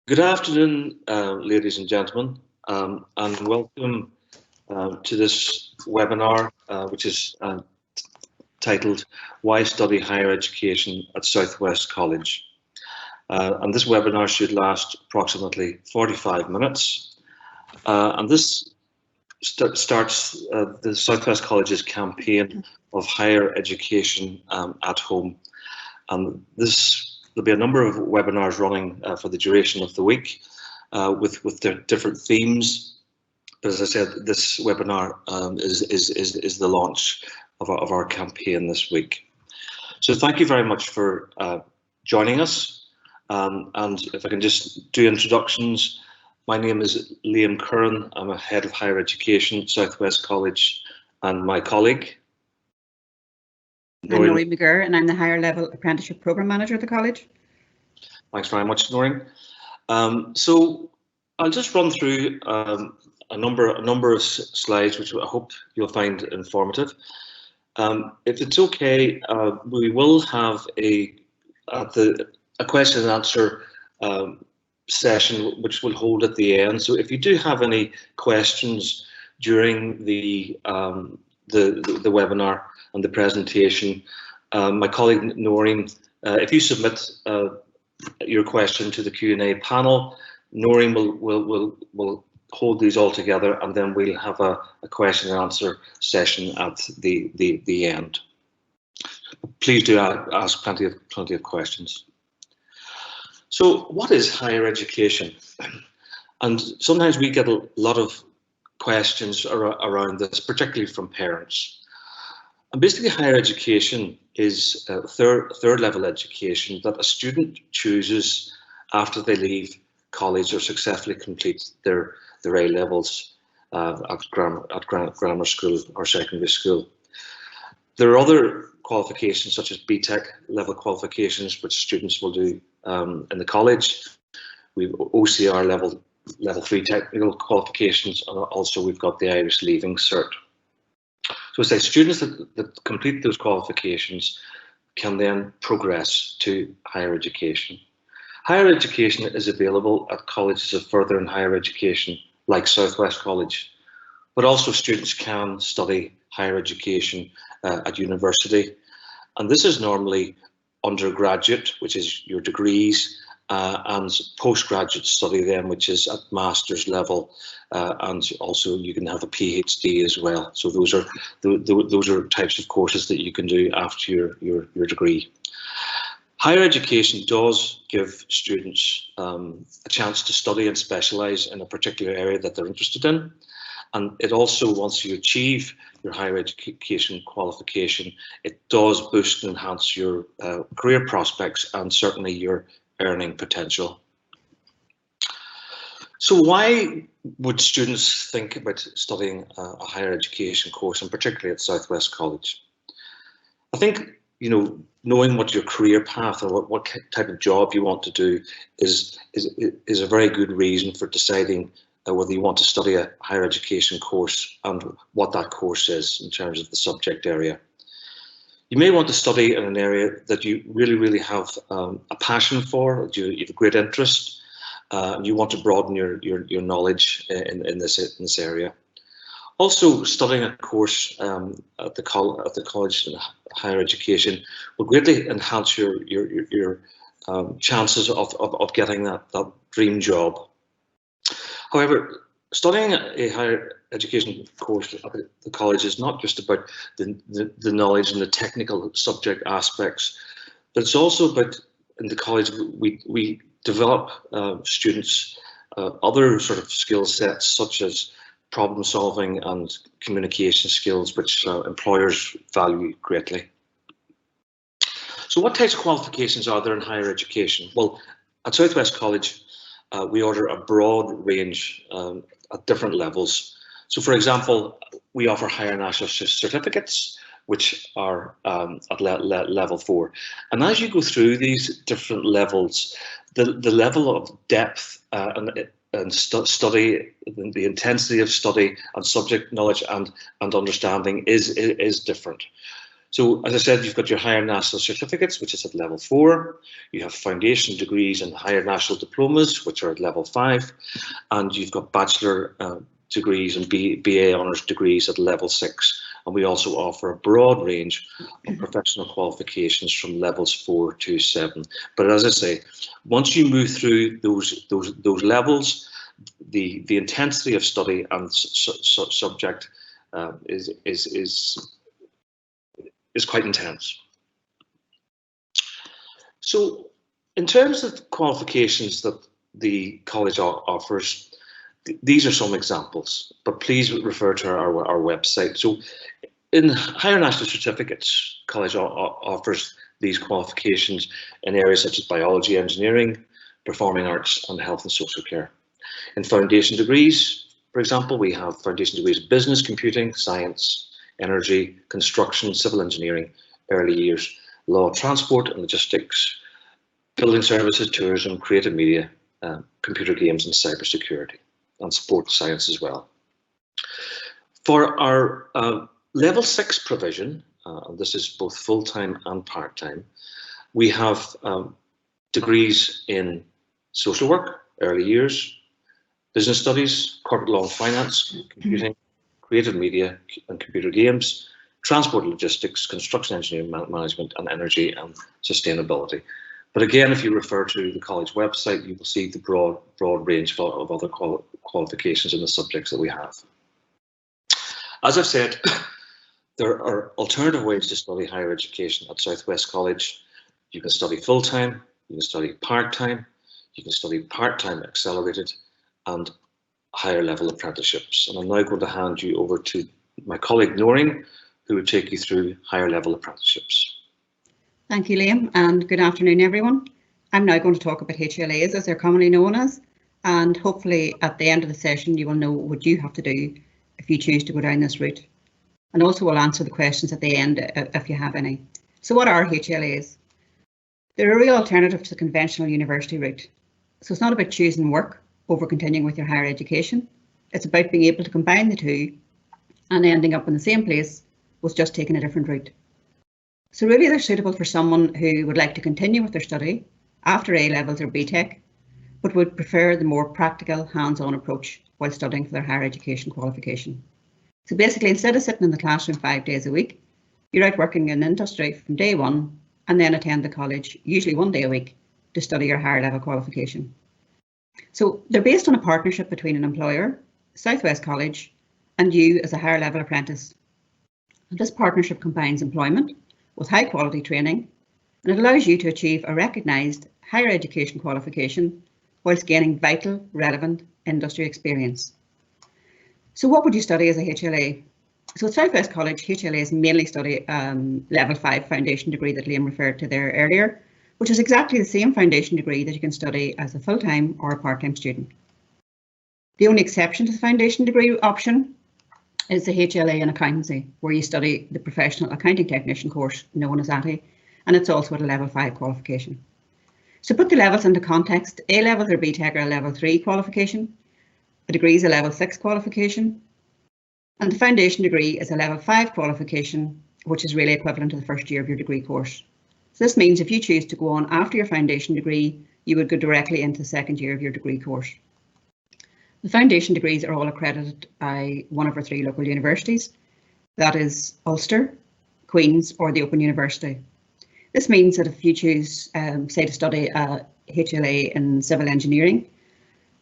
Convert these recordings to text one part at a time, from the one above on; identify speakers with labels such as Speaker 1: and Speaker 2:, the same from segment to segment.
Speaker 1: Good afternoon, ladies and gentlemen, and welcome to this webinar, which is titled Why Study Higher Education at Southwest College. And this webinar should last approximately 45 minutes. And this starts the Southwest College's campaign of higher education at home. And there'll be a number of webinars running for the duration of the week with their different themes. But as I said, this webinar is the launch of our campaign this week. So thank you very much for joining us. And if I can just do introductions, my name is Liam Curran. I'm a head of higher education at Southwest College, and my colleague.
Speaker 2: I'm Noreen McGirr, and I'm the higher level apprenticeship program manager at the college.
Speaker 1: Thanks very much, Noreen. So I'll just run through a number of slides, which I hope you'll find informative. If it's okay, we will have a question and answer session, which we'll hold at the end. So if you do have any questions during the webinar and the presentation, my colleague Noreen, if you submit your question to the Q&A panel, Noreen will hold these all together, and then we'll have a question and answer session at the end. Please do ask plenty of questions. So what is higher education? And sometimes we get a lot of questions around this, particularly from parents. And basically, higher education is third level education that a student chooses after they leave college or successfully complete their A levels at grammar school or secondary school. There are other qualifications such as BTEC level qualifications, which students will do in the college. We've OCR level 3 technical qualifications, and also we've got the Irish Leaving Cert. So it's like students that complete those qualifications can then progress to higher education. Higher education is available at colleges of further and higher education like Southwest College, but also students can study higher education at university. And this is normally undergraduate, which is your degrees, and postgraduate study then, which is at master's level, and also you can have a PhD as well. So those are types of courses that you can do after your degree. Higher education does give students a chance to study and specialise in a particular area that they're interested in. And it also, once you achieve your higher education qualification, it does boost and enhance your career prospects and certainly your earning potential. So why would students think about studying a higher education course, and particularly at Southwest College? I think, you know, knowing what your career path or what type of job you want to do is a very good reason for deciding whether you want to study a higher education course and what that course is in terms of the subject area. You may want to study in an area that you really have a passion for, you have a great interest, and you want to broaden your knowledge in this area. Also, studying a course at the college in higher education will greatly enhance your chances of getting that dream job. However, studying a higher education course at the college is not just about the knowledge and the technical subject aspects, but it's also about, in the college, we develop students other sort of skill sets such as problem solving and communication skills, which employers value greatly. So what types of qualifications are there in higher education? Well, at Southwest College, we order a broad range at different levels. So for example, we offer higher national certificates, which are at level 4. And as you go through these different levels, the level of depth and study, the intensity of study and subject knowledge and understanding is different. So as I said, you've got your higher national certificates, which is at level 4. You have foundation degrees and higher national diplomas, which are at level 5. And you've got bachelor degrees and BA honours degrees at level 6. And we also offer a broad range of professional qualifications from levels 4 to 7. But as I say, once you move through those levels, the intensity of study and subject is quite intense. So in terms of qualifications that the college offers, these are some examples, but please refer to our website. So in higher national certificates, college offers these qualifications in areas such as biology, engineering, performing arts, and health and social care. In foundation degrees, for example, we have foundation degrees in business, computing, science, energy, construction, civil engineering, early years, law, transport and logistics, building services, tourism, creative media, computer games and cybersecurity, and sports science as well. For our level 6 provision, this is both full-time and part-time, we have degrees in social work, early years, business studies, corporate law and finance, computing, creative media and computer games, transport and logistics, construction engineering management, and energy and sustainability. But again, if you refer to the college website, you will see the broad range of other qualifications in the subjects that we have. As I've said, there are alternative ways to study higher education at Southwest College. You can study full-time, you can study part-time, you can study part-time accelerated, and higher level apprenticeships. And I'm now going to hand you over to my colleague Noreen, who will take you through higher level apprenticeships.
Speaker 2: Thank you, Liam, and good afternoon, everyone. I'm now going to talk about HLAs, as they're commonly known as, and hopefully at the end of the session you will know what you have to do if you choose to go down this route. And also we'll answer the questions at the end if you have any. So what are HLAs? They're a real alternative to the conventional university route. So it's not about choosing work over continuing with your higher education. It's about being able to combine the two and ending up in the same place with just taking a different route. So really they're suitable for someone who would like to continue with their study after A-levels or BTEC, but would prefer the more practical, hands-on approach while studying for their higher education qualification. So basically, instead of sitting in the classroom 5 days a week, you're out working in industry from day one and then attend the college, usually 1 day a week, to study your higher level qualification. So they're based on a partnership between an employer, Southwest College, and you as a higher level apprentice. And this partnership combines employment with high quality training, and it allows you to achieve a recognised higher education qualification whilst gaining vital, relevant industry experience. So what would you study as a HLA? So at Southwest College, HLAs mainly study level 5 foundation degree that Liam referred to there earlier, which is exactly the same foundation degree that you can study as a full-time or a part-time student. The only exception to the foundation degree option is the HLA in accountancy, where you study the professional accounting technician course known as ATTE, and it's also at a level 5 qualification. So put the levels into context. A-levels or BTEC are a level 3 qualification, a degree is a level 6 qualification, and the foundation degree is a level 5 qualification, which is really equivalent to the first year of your degree course. So this means if you choose to go on after your foundation degree, you would go directly into the second year of your degree course. The foundation degrees are all accredited by one of our 3 local universities, that is Ulster, Queen's or the Open University. This means that if you choose, say, to study a HLA in civil engineering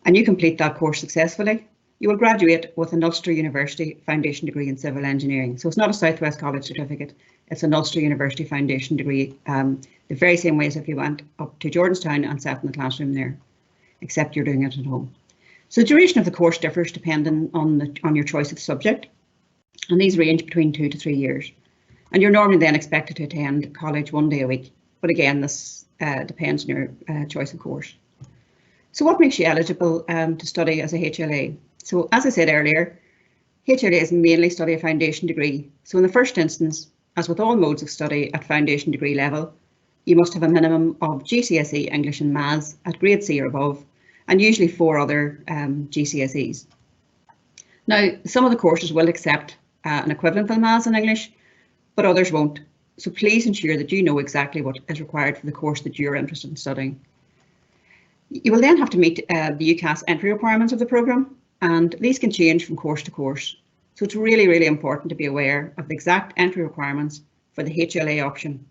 Speaker 2: and you complete that course successfully, you will graduate with an Ulster University foundation degree in civil engineering. So it's not a Southwest College certificate, it's an Ulster University foundation degree, the very same way as if you went up to Jordanstown and sat in the classroom there, except you're doing it at home. So the duration of the course differs depending on your choice of subject, and these range between 2 to 3 years. And you're normally then expected to attend college 1 day a week, but again, this depends on your choice of course. So what makes you eligible to study as a HLA? So as I said earlier, HLAs mainly study a foundation degree. So in the first instance, as with all modes of study at foundation degree level, you must have a minimum of GCSE English and Maths at grade C or above, and usually 4 other GCSEs. Now, some of the courses will accept an equivalent of Maths in English, but others won't. So please ensure that you know exactly what is required for the course that you're interested in studying. You will then have to meet the UCAS entry requirements of the programme, and these can change from course to course. So it's really, really important to be aware of the exact entry requirements for the HLA option.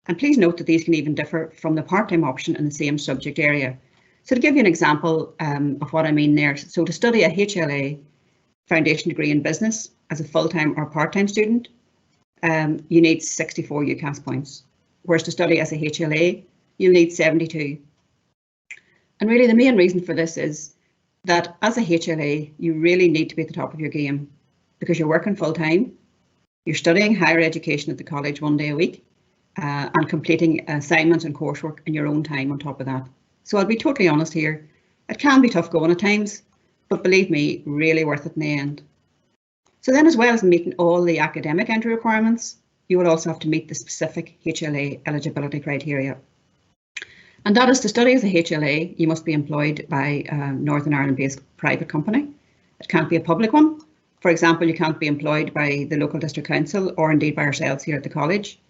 Speaker 2: And please note that these can even differ from the part-time option in the same subject area. So to give you an example of what I mean there, so to study a HLA foundation degree in business as a full-time or part-time student, you need 64 UCAS points, whereas to study as a HLA, you'll need 72. And really the main reason for this is that as a HLA, you really need to be at the top of your game because you're working full-time, you're studying higher education at the college 1 day a week, and completing assignments and coursework in your own time on top of that. So I'll be totally honest here, it can be tough going at times, but believe me, really worth it in the end. So then, as well as meeting all the academic entry requirements, you will also have to meet the specific HLA eligibility criteria. And that is to study as a HLA, you must be employed by a Northern Ireland based private company. It can't be a public one. For example, you can't be employed by the local district council or indeed by ourselves here at the college.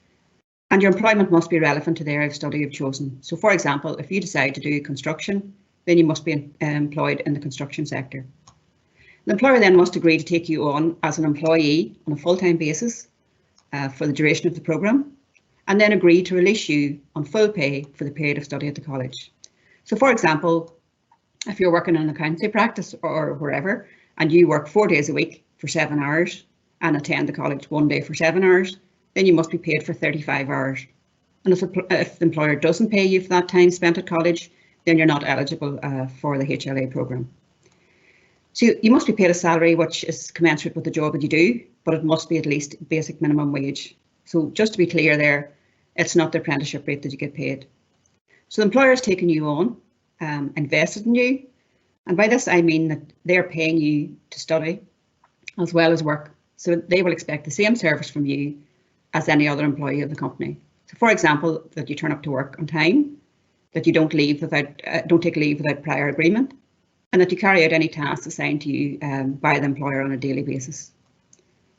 Speaker 2: And your employment must be relevant to the area of study you've chosen. So for example, if you decide to do construction, then you must be employed in the construction sector. The employer then must agree to take you on as an employee on a full-time basis for the duration of the programme, and then agree to release you on full pay for the period of study at the college. So for example, if you're working in an accountancy practice or wherever, and you work 4 days a week for 7 hours and attend the college 1 day for 7 hours, then you must be paid for 35 hours. And if the employer doesn't pay you for that time spent at college, then you're not eligible for the HLA programme. So you must be paid a salary which is commensurate with the job that you do, but it must be at least basic minimum wage. So just to be clear there, it's not the apprenticeship rate that you get paid. So the employer is taking you on, invested in you, and by this I mean that they're paying you to study as well as work. So they will expect the same service from you as any other employee of the company. So for example, that you turn up to work on time, that you don't take leave without prior agreement, and that you carry out any tasks assigned to you by the employer on a daily basis.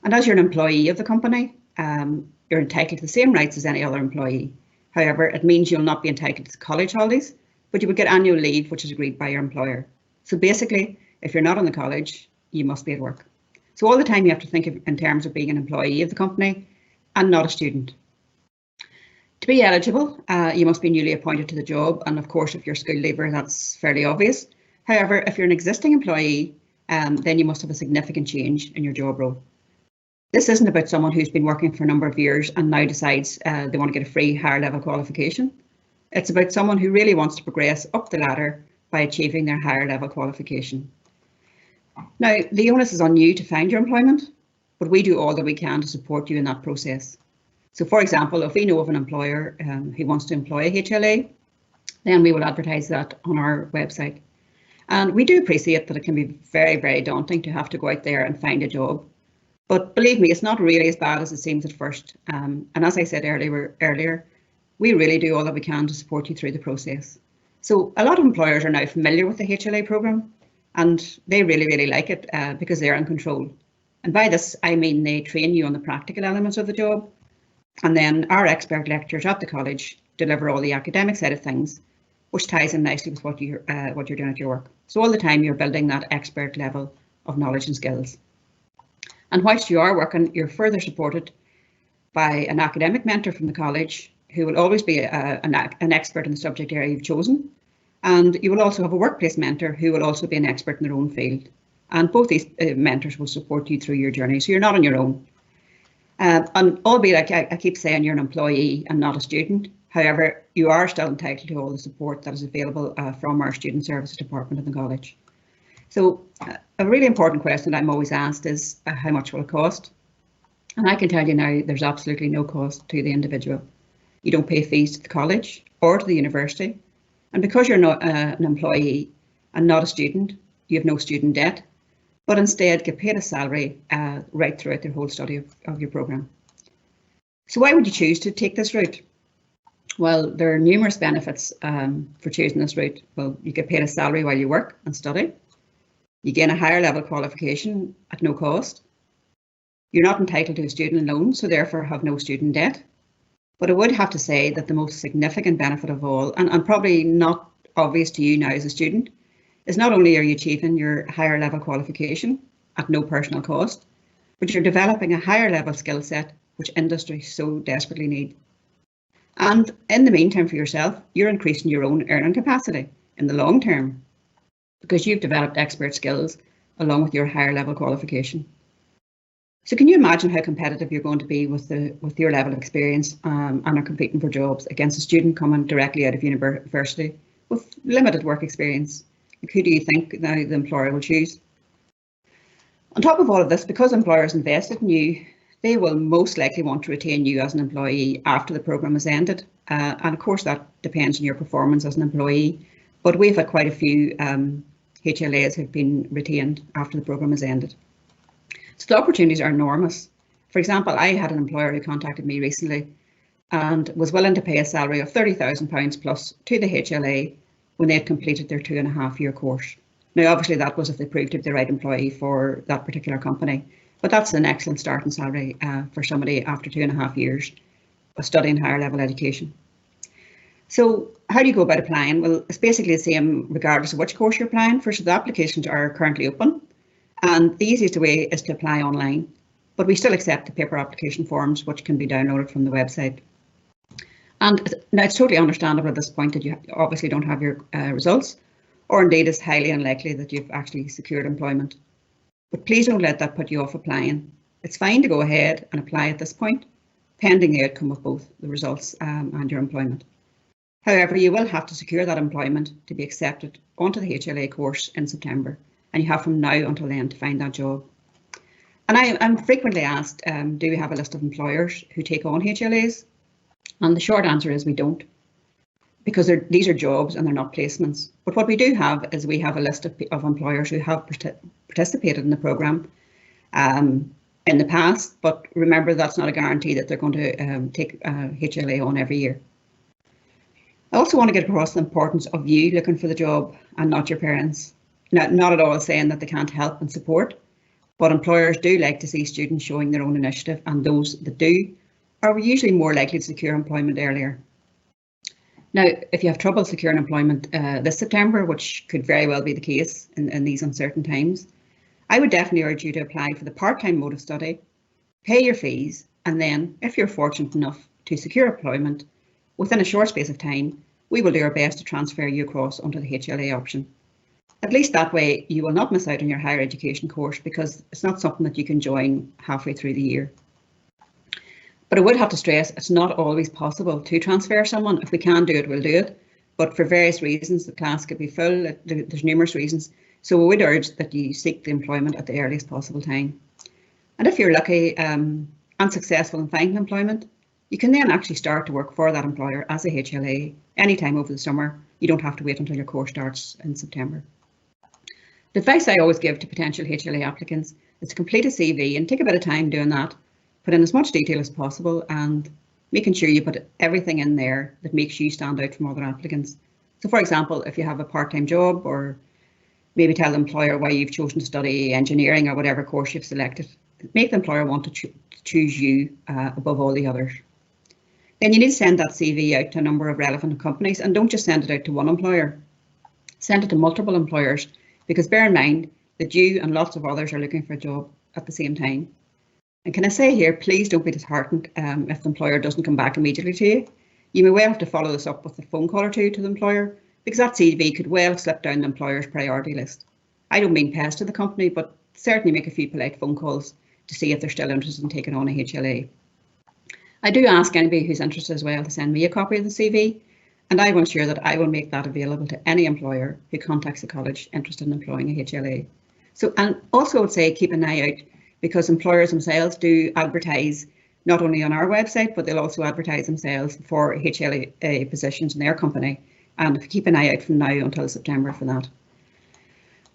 Speaker 2: And as you're an employee of the company, you're entitled to the same rights as any other employee. However, it means you'll not be entitled to college holidays, but you would get annual leave, which is agreed by your employer. So basically, if you're not on the college, you must be at work. So all the time you have to think in terms of being an employee of the company and not a student. To be eligible, you must be newly appointed to the job, and of course if you're a school leaver, that's fairly obvious. However, if you're an existing employee, then you must have a significant change in your job role. This isn't about someone who's been working for a number of years and now decides they want to get a free higher level qualification. It's about someone who really wants to progress up the ladder by achieving their higher level qualification. Now, the onus is on you to find your employment, but we do all that we can to support you in that process. So for example, if we know of an employer who wants to employ a HLA, then we will advertise that on our website. And we do appreciate that it can be very, very daunting to have to go out there and find a job. But believe me, it's not really as bad as it seems at first. And as I said earlier, we really do all that we can to support you through the process. So a lot of employers are now familiar with the HLA programme, and they really, really like it because they're in control. And by this, I mean they train you on the practical elements of the job, and then our expert lecturers at the college deliver all the academic side of things, which ties in nicely with what you're doing at your work. So all the time you're building that expert level of knowledge and skills. And whilst you are working, you're further supported by an academic mentor from the college who will always be an expert in the subject area you've chosen. And you will also have a workplace mentor who will also be an expert in their own field. And both these mentors will support you through your journey, so you're not on your own. And albeit I keep saying you're an employee and not a student, however, you are still entitled to all the support that is available from our Student Services Department in the college. So a really important question that I'm always asked is how much will it cost? And I can tell you now there's absolutely no cost to the individual. You don't pay fees to the college or to the university. And because you're not an employee and not a student, you have no student debt, but instead get paid a salary right throughout the whole study of your programme. So why would you choose to take this route? Well, there are numerous benefits for choosing this route. Well, you get paid a salary while you work and study. You gain a higher level qualification at no cost. You're not entitled to a student loan, so therefore have no student debt. But I would have to say that the most significant benefit of all, and probably not obvious to you now as a student, is not only are you achieving your higher level qualification at no personal cost, but you're developing a higher level skill set which industry so desperately need. And in the meantime for yourself, you're increasing your own earning capacity in the long term because you've developed expert skills along with your higher level qualification. So can you imagine how competitive you're going to be with your level of experience and are competing for jobs against a student coming directly out of university with limited work experience? Like, who do you think now the employer will choose? On top of all of this, because employers invested in you, they will most likely want to retain you as an employee after the programme is ended. And of course, that depends on your performance as an employee. But we've had quite a few HLAs who've been retained after the programme is ended. So the opportunities are enormous. For example, I had an employer who contacted me recently and was willing to pay a salary of £30,000 plus to the HLA when they had completed their 2.5-year course. Now, obviously, that was if they proved to be the right employee for that particular company. But that's an excellent starting salary for somebody after 2.5 years of studying higher level education. So how do you go about applying? Well, it's basically the same regardless of which course you're applying for. So the applications are currently open. And the easiest way is to apply online, but we still accept the paper application forms, which can be downloaded from the website. And now it's totally understandable at this point that you obviously don't have your results, or indeed it's highly unlikely that you've actually secured employment. But please don't let that put you off applying. It's fine to go ahead and apply at this point, pending the outcome of both the results and your employment. However, you will have to secure that employment to be accepted onto the HLA course in September. And you have from now until then to find that job. And I'm frequently asked, do we have a list of employers who take on HLAs? And the short answer is we don't, because these are jobs and they're not placements. But what we do have is we have a list of employers who have participated in the programme in the past, but remember that's not a guarantee that they're going to take HLA on every year. I also want to get across the importance of you looking for the job and not your parents. Not at all saying that they can't help and support, but employers do like to see students showing their own initiative, and those that do are usually more likely to secure employment earlier. Now, if you have trouble securing employment this September, which could very well be the case in these uncertain times, I would definitely urge you to apply for the part-time mode of study, pay your fees, and then, if you're fortunate enough to secure employment within a short space of time, we will do our best to transfer you across onto the HLA option. At least that way you will not miss out on your higher education course, because it's not something that you can join halfway through the year. But I would have to stress it's not always possible to transfer someone. If we can do it, we'll do it. But for various reasons, the class could be full. There's numerous reasons. So we would urge that you seek the employment at the earliest possible time. And if you're lucky and successful in finding employment, you can then actually start to work for that employer as a HLA anytime over the summer. You don't have to wait until your course starts in September. The advice I always give to potential HLA applicants is to complete a CV and take a bit of time doing that. Put in as much detail as possible and making sure you put everything in there that makes you stand out from other applicants. So for example, if you have a part-time job, or maybe tell the employer why you've chosen to study engineering or whatever course you've selected, make the employer want to choose you above all the others. Then you need to send that CV out to a number of relevant companies, and don't just send it out to one employer. Send it to multiple employers, because bear in mind that you and lots of others are looking for a job at the same time. And can I say here, please don't be disheartened if the employer doesn't come back immediately to you. You may well have to follow this up with a phone call or two to the employer, because that CV could well slip down the employer's priority list. I don't mean pest to the company, but certainly make a few polite phone calls to see if they're still interested in taking on a HLA. I do ask anybody who's interested as well to send me a copy of the CV, and I will ensure that I will make that available to any employer who contacts the college interested in employing a HLA. So, and also I would say keep an eye out, because employers themselves do advertise not only on our website, but they'll also advertise themselves for HLA positions in their company, and keep an eye out from now until September for that.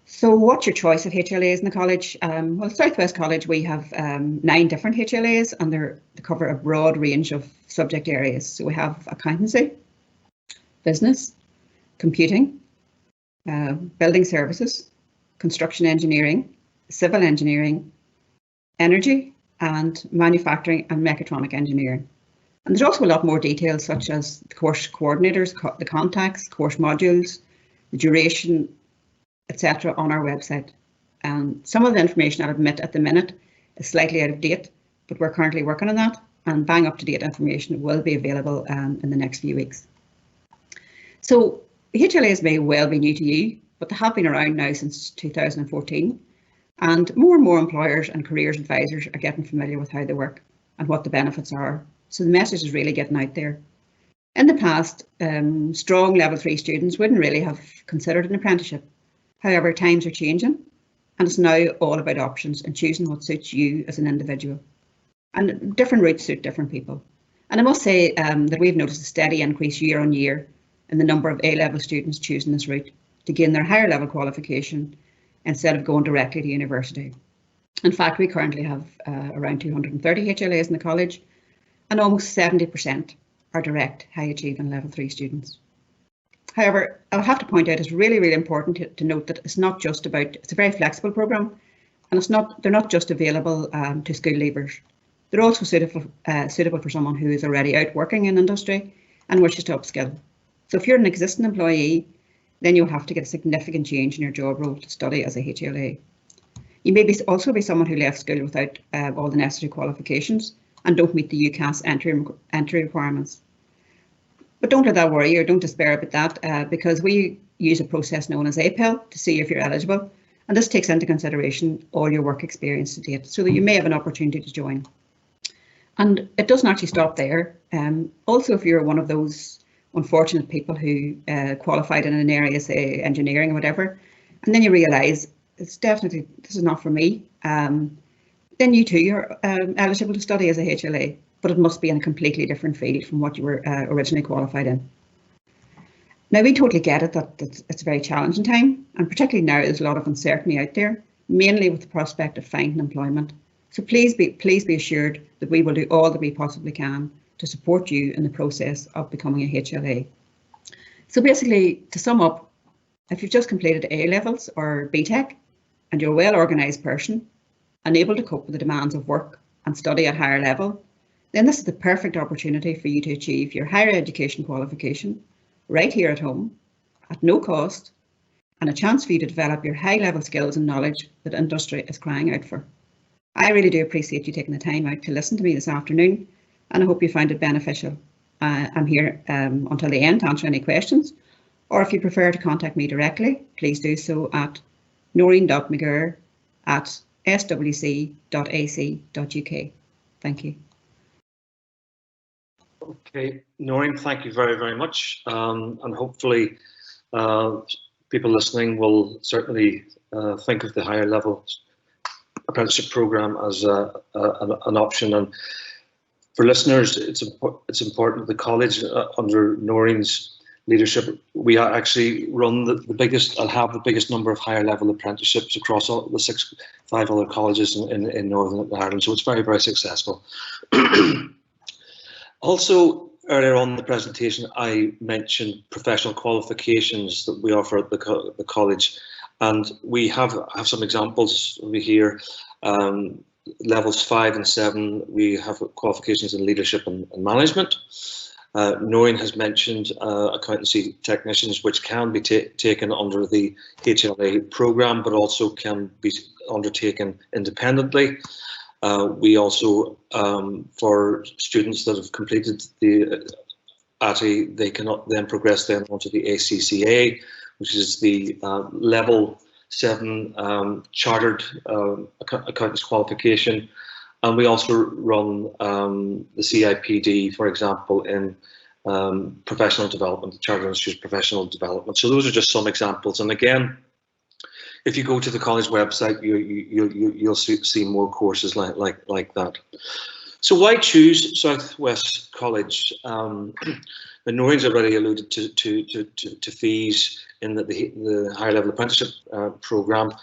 Speaker 2: So what's your choice of HLAs in the college? Well, South West College, we have 9 different HLAs, and they cover a broad range of subject areas. So we have accountancy, business, computing, building services, construction engineering, civil engineering, energy, and manufacturing and mechatronic engineering. And there's also a lot more details such as the course coordinators, the contacts, course modules, the duration, etc. on our website. Some of the information, I'll admit, at the minute is slightly out of date, but we're currently working on that, and bang up to date information will be available in the next few weeks. So HLAs may well be new to you, but they have been around now since 2014, and more employers and careers advisors are getting familiar with how they work and what the benefits are. So the message is really getting out there. In the past, strong level 3 students wouldn't really have considered an apprenticeship. However, times are changing, and it's now all about options and choosing what suits you as an individual. And different routes suit different people. And I must say that we've noticed a steady increase year on year in the number of A-level students choosing this route to gain their higher level qualification instead of going directly to university. In fact, we currently have around 230 HLAs in the college, and almost 70% are direct high achieving level 3 students. However, I'll have to point out it's really important to note that it's not just about, it's a very flexible programme, and they're not just available to school leavers. They're also suitable for someone who is already out working in industry and wishes to upskill. So if you're an existing employee, then you'll have to get a significant change in your job role to study as a HLA. You may also be someone who left school without all the necessary qualifications and don't meet the UCAS entry requirements. But don't let that worry you, or don't despair about that, because we use a process known as APEL to see if you're eligible, and this takes into consideration all your work experience to date, so that you may have an opportunity to join. And it doesn't actually stop there. Also, if you're one of those unfortunate people who qualified in an area, say engineering or whatever, and then you realise this is not for me, then you too are eligible to study as a HLA, but it must be in a completely different field from what you were originally qualified in. Now, we totally get it that it's a very challenging time, and particularly now there's a lot of uncertainty out there, mainly with the prospect of finding employment. So please be assured that we will do all that we possibly can to support you in the process of becoming a HLA. So basically, to sum up, if you've just completed A-levels or BTEC and you're a well-organised person and able to cope with the demands of work and study at higher level, then this is the perfect opportunity for you to achieve your higher education qualification right here at home at no cost, and a chance for you to develop your high-level skills and knowledge that industry is crying out for. I really do appreciate you taking the time out to listen to me this afternoon, and I hope you found it beneficial. I'm here until the end to answer any questions, or if you prefer to contact me directly, please do so at noreen.mcgirr@swc.ac.uk. Thank you.
Speaker 1: Okay, Noreen, thank you very much, and hopefully people listening will certainly think of the higher level apprenticeship program as an option. And for listeners, it's important the college under Noreen's leadership, we actually run the biggest, I'll have the biggest number of higher level apprenticeships across all the 5 other colleges in Northern Ireland, so it's very successful. Also, earlier on in the presentation, I mentioned professional qualifications that we offer at the college, and we have some examples over here. Levels 5 and 7, we have qualifications in leadership and management. Noreen has mentioned accountancy technicians, which can be taken under the HLA programme, but also can be undertaken independently. We also, for students that have completed the ATI, they cannot then progress then onto the ACCA, which is the level 7 chartered accountants qualification. And we also run the CIPD, for example, in professional development, the Chartered Institute Professional Development. So those are just some examples. And again, if you go to the college website, you'll see more courses like that. So why choose Southwest College? Noreen's already alluded to fees in the higher level apprenticeship programme.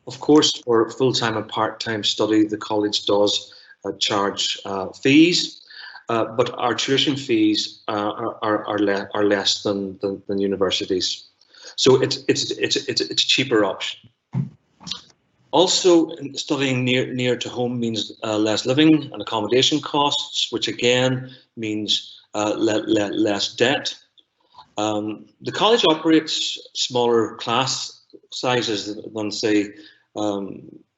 Speaker 1: Of course, for full-time and part-time study, the college does charge fees, but our tuition fees are less than universities. So it's a cheaper option. Also, studying near to home means less living and accommodation costs, which again means less debt. The college operates smaller class sizes than, say,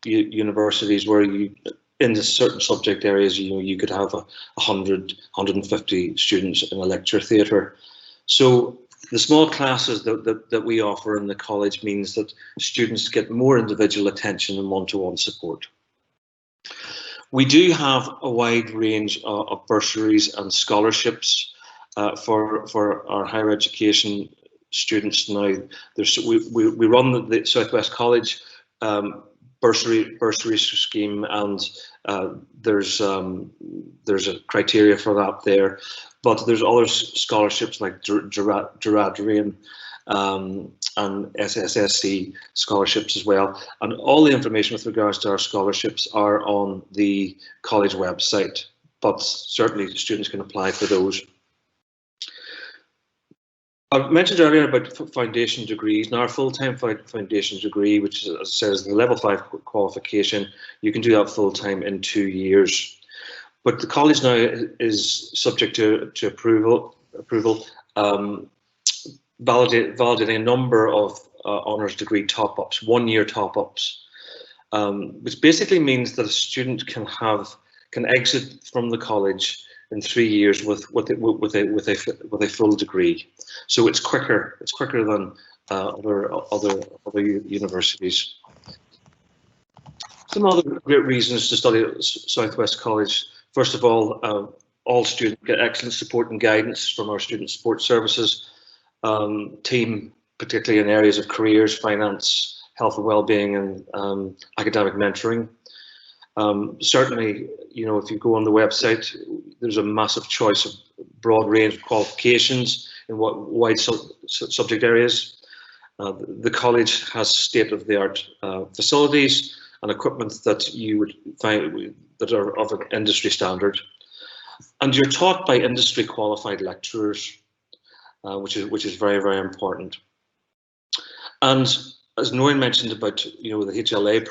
Speaker 1: universities, where you, in the certain subject areas, you could have 100, 150 students in a lecture theatre. So the small classes that we offer in the college means that students get more individual attention and one-to-one support. We do have a wide range of bursaries and scholarships for our higher education students now. We run the Southwest College bursary scheme, and there's a criteria for that there. But there's other scholarships like Durad and SSSC scholarships as well. And all the information with regards to our scholarships are on the college website, but certainly students can apply for those. I mentioned earlier about foundation degrees. Now, our full-time foundation degree, which, as I said, is the level 5 qualification, you can do that full-time in 2 years. But the college now is subject to approval, validating a number of honours degree top-ups, 1-year top-ups, which basically means that a student can exit from the college in 3 years with a full degree. So it's quicker than other universities. Some other great reasons to study at Southwest College. First of all students get excellent support and guidance from our student support services team, particularly in areas of careers, finance, health and well-being, and academic mentoring. Certainly, if you go on the website, there's a massive choice of broad range of qualifications in wide subject areas. The college has state-of-the-art facilities and equipment that you would find that are of an industry standard, and you're taught by industry qualified lecturers, which is very, very important. And as Noreen mentioned about the HLA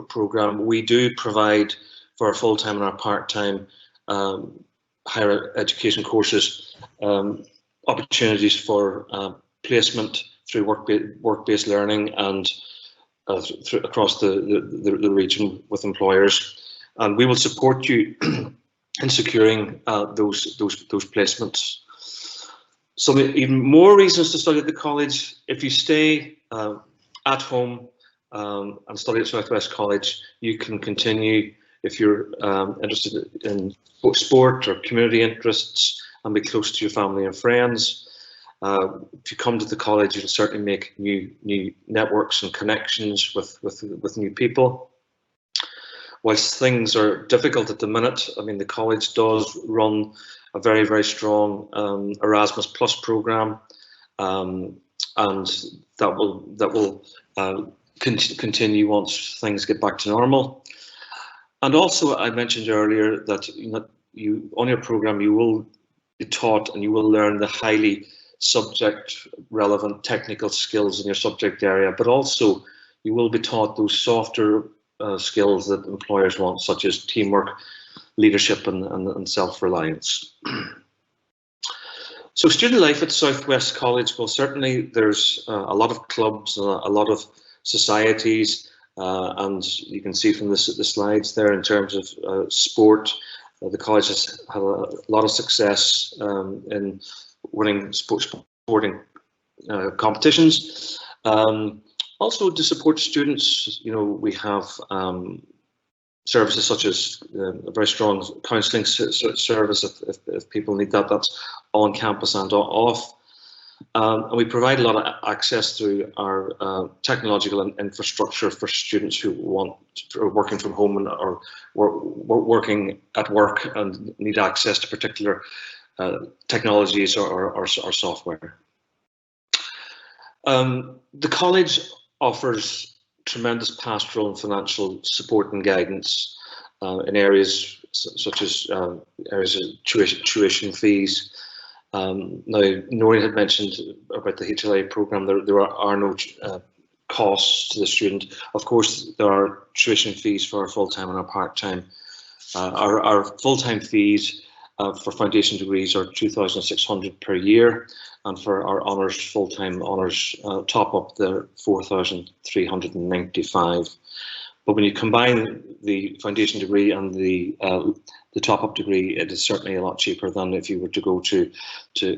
Speaker 1: program, we do provide for our full-time and our part-time higher education courses opportunities for placement through work-based learning and across the region with employers, and we will support you in securing those placements. Some even more reasons to study at the college: if you stay at home and study at Southwest College, you can continue, if you're interested in sport or community interests, and be close to your family and friends. If you come to the college, you'll certainly make new networks and connections with new people. Whilst things are difficult at the minute, I mean, the college does run a very, very strong Erasmus Plus program, and that will continue once things get back to normal. And also, I mentioned earlier that on your program you will be taught and you will learn the highly subject relevant technical skills in your subject area, but also you will be taught those softer skills that employers want, such as teamwork, leadership, and self-reliance. So student life at Southwest College, well, certainly there's a lot of clubs, a lot of societies, and you can see from the slides there in terms of sport, the college has had a lot of success in winning sporting competitions. Also, to support students, we have services such as a very strong counselling service if people need that. That's on campus and off. And we provide a lot of access through our technological infrastructure for students who are working from home or working at work and need access to particular technologies or software. The college offers tremendous pastoral and financial support and guidance in areas such as areas of tuition fees. Now, Noreen had mentioned about the HLA program. There are no costs to the student. Of course, there are tuition fees for our full-time and our part-time. Our full-time fees for foundation degrees are $2,600 per year, and for our honours, full-time honours top up, they're $4,395. But when you combine the foundation degree and the top up degree, it is certainly a lot cheaper than if you were to go to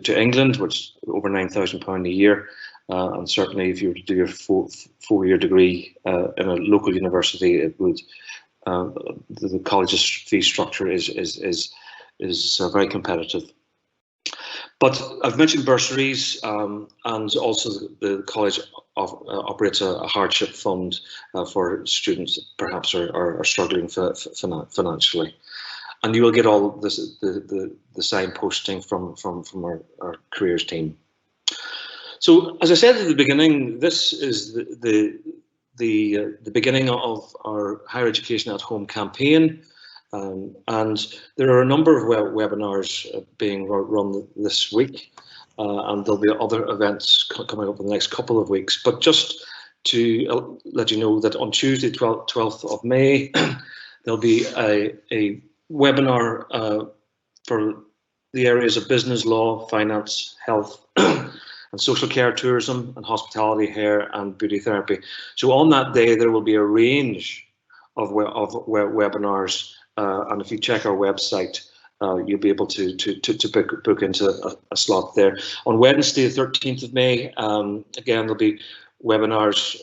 Speaker 1: England, which is over £9,000 a year. And certainly if you were to do your four-year degree in a local university, it would the college's fee structure is very competitive. But I've mentioned bursaries, and also the college operates a hardship fund for students that perhaps are struggling financially. And you will get all this, the signposting from our careers team. So, as I said at the beginning, this is the beginning of our Higher Education at Home campaign. And there are a number of webinars being run this week, and there'll be other events coming up in the next couple of weeks. But just to let you know that on Tuesday, 12th of May, there'll be a webinar for the areas of business law, finance, health, and social care, tourism, and hospitality, hair, and beauty therapy. So on that day, there will be a range of webinars. And if you check our website, you'll be able to book into a slot there. On Wednesday, the 13th of May, again, there'll be webinars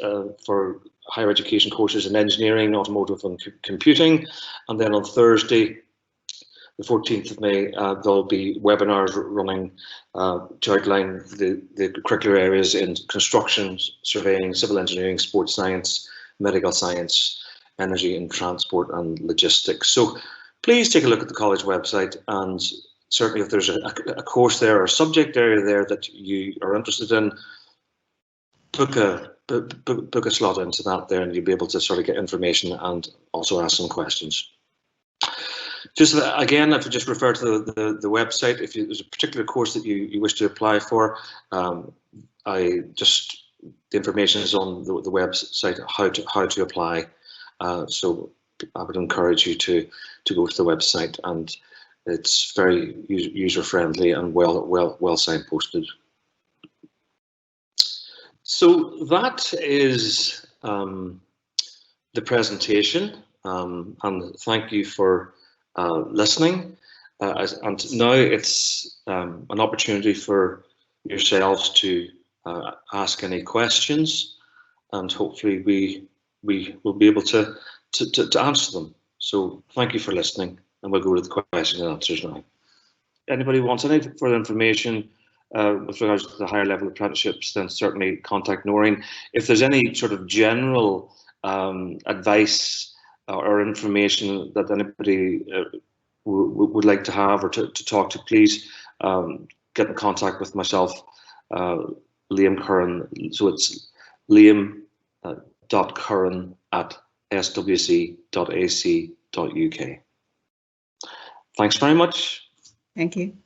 Speaker 1: for higher education courses in engineering, automotive, and computing. And then on Thursday, the 14th of May, there'll be webinars running to outline the curricular areas in construction, surveying, civil engineering, sports science, medical science, energy and transport, and logistics. So please take a look at the college website, and certainly if there's a course there or a subject area there that you are interested in, book a slot into that there, and you'll be able to sort of get information and also ask some questions. Just again, if you just refer to the website, if there's a particular course that you wish to apply for, the information is on the website how to apply. So I would encourage you to go to the website, and it's very user friendly and well signposted. So that is the presentation, and thank you for listening. And now it's an opportunity for yourselves to ask any questions, and hopefully we will be able to answer them. So thank you for listening, and we'll go to the questions and answers now. Anybody wants any further information with regards to the higher level apprenticeships, then certainly contact Noreen. If there's any sort of general advice or information that anybody would like to have or to talk to, please get in contact with myself, Liam Curran. So it's liam.curran@swc.ac.uk. Thanks very much.
Speaker 2: Thank you.